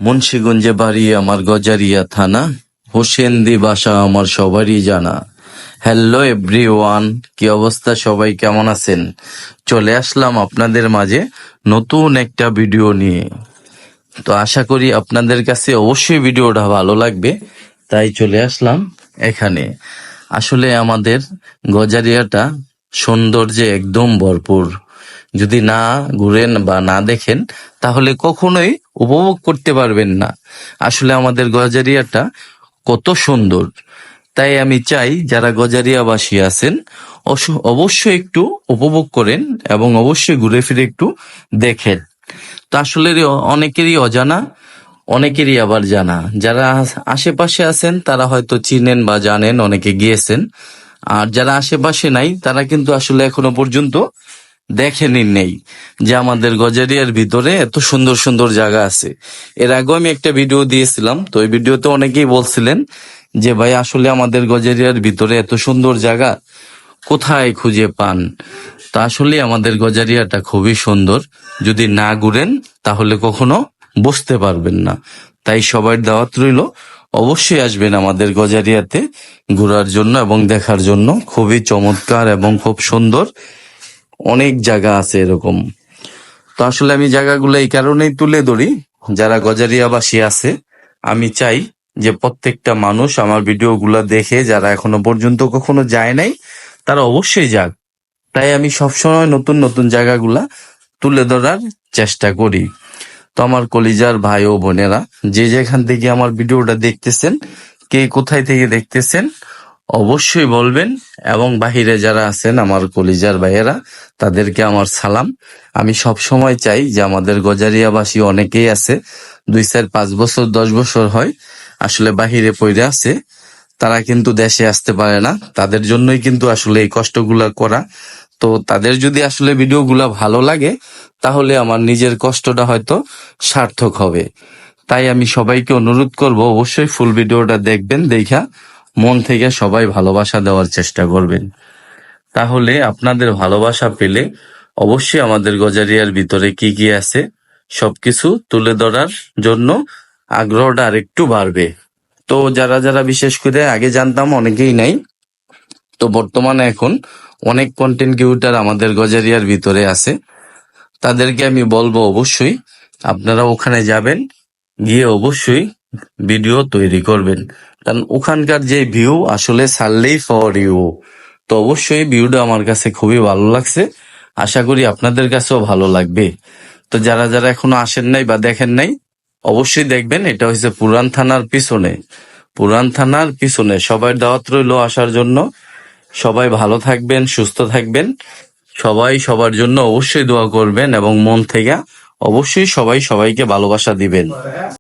মুন্সিগঞ্জে বাড়ি আমার, গজারিয়া থানা, হোসেন্দি বাসা আমার সবারই জানা। হ্যালো এভরিওয়ান, কি অবস্থা, সবাই কেমন আছেন? চলে আসলাম আপনাদের মাঝে নতুন একটা ভিডিও নিয়ে। তো আশা করি আপনাদের কাছে অবশ্যই ভিডিওটা ভালো লাগবে, তাই চলে আসলাম এখানে। আসলে আমাদের গজারিয়াটা সৌন্দর্যে একদম ভরপুর। যদি না ঘুরেন বা না দেখেন তাহলে কখনোই উপভোগ করতে পারবেন না। আসলে আমাদের গজারিয়াটা কত সুন্দর, তাই আমি চাই যারা গজারিয়াবাসী আছেন অবশ্যই একটু উপভোগ করেন এবং অবশ্যই ঘুরে ফিরে একটু দেখেন। তো আসলে অনেকেরই অজানা, অনেকেরই আবার জানা। যারা আশেপাশে আছেন তারা হয়তো চিনেন বা জানেন, অনেকে গিয়েছেন। আর যারা আশেপাশে নাই তারা কিন্তু আসলে এখনো পর্যন্ত দেখেনি নেই যে আমাদের গজারিয়ার ভিতরে এত সুন্দর সুন্দর জায়গা আছে। এর আগেও আমি একটা ভিডিও দিয়েছিলাম, তো ওই ভিডিওতে অনেকেই বলছিলেন যে ভাই আসলে আমাদের গজারিয়ার ভিতরে এত সুন্দর জায়গা কোথায় খুঁজে পান। তা আসলে আমাদের গজারিয়াটা খুবই সুন্দর, যদি না ঘুরেন তাহলে কখনো বুঝতে পারবেন না। তাই সবার দাওয়াত রইল, অবশ্যই আসবেন আমাদের গজারিয়াতে ঘোরার জন্য এবং দেখার জন্য। খুবই চমৎকার এবং খুব সুন্দর অনেক জায়গা আছে এরকম। তো আসলে আমি জায়গাগুলো এই কারণেই তুলে ধরি, যারা গজারিয়াবাসী আছে আমি চাই যে প্রত্যেকটা মানুষ আমার ভিডিওগুলো দেখে, যারা এখনো পর্যন্ত কখনো যায় নাই তারা অবশ্যই যাক। তাই আমি সবসময় নতুন নতুন জায়গাগুলা তুলে ধরার চেষ্টা করি। তো আমার কলিজার ভাই ও বোনেরা, যে যেখান থেকে আমার ভিডিওটা দেখতেছেন, কে কোথায় থেকে দেখতেছেন অবশ্যই বলবেন। এবং বাহিরে যারা আছেন আমার কলিজার ভাইয়েরা, তাদেরকে আমার সালাম। আমি সব সময় চাই যে আমাদের গজারিয়াবাসী অনেকেই আছে 2, 4, 5 বছর 10 বছর হয় আসলে বাহিরে পড়ে আছে, তারা কিন্তু দেশে আসতে পারে না। তাদের জন্যই কিন্তু আসলে এই কষ্টগুলা করা। তো তাদের যদি আসলে ভিডিওগুলা ভালো লাগে তাহলে আমার নিজের কষ্টটা হয়তো সার্থক হবে। তাই আমি সবাইকে অনুরোধ করব অবশ্যই ফুল ভিডিওটা দেখবেন, দেখা মন থেকে সবাই ভালোবাসা দেওয়ার চেষ্টা করবেন। তাহলে আপনাদের ভালোবাসা পেলে অবশ্যই আমাদের গজারিয়ার ভিতরে কি কি আছে সবকিছু তুলে ধরার জন্য আগ্রহটা আর একটু বাড়বে। তো যারা যারা বিশেষ করে আগে জানতাম অনেকেই নাই, তো বর্তমানে এখন অনেক কন্টেন্ট ক্রিয়েটর আমাদের গজারিয়ার ভিতরে আছে। তাদেরকে আমি বলবো অবশ্যই আপনারা ওখানে যাবেন, গিয়ে অবশ্যই ভিডিও তৈরি করবেন, কারণ ওখানকার যে ভিউ আসলে ছাড়লেই ফর ইউ। তো অবশ্যই ভিউটা আমার কাছে খুবই ভালো লাগছে, আশা করি আপনাদের কাছেও ভালো লাগবে। তো যারা যারা এখনো আসেন নাই বা দেখেন নাই অবশ্যই দেখবেন। এটা হচ্ছে পুরান থানার পিছনে, পুরান থানার পিছনে। সবাই দাওয়াত রইল আসার জন্য। সবাই ভালো থাকবেন, সুস্থ থাকবেন। সবাই সবার জন্য অবশ্যই দোয়া করবেন এবং মন থেকে অবশ্যই সবাই সবাইকে ভালোবাসা দিবেন।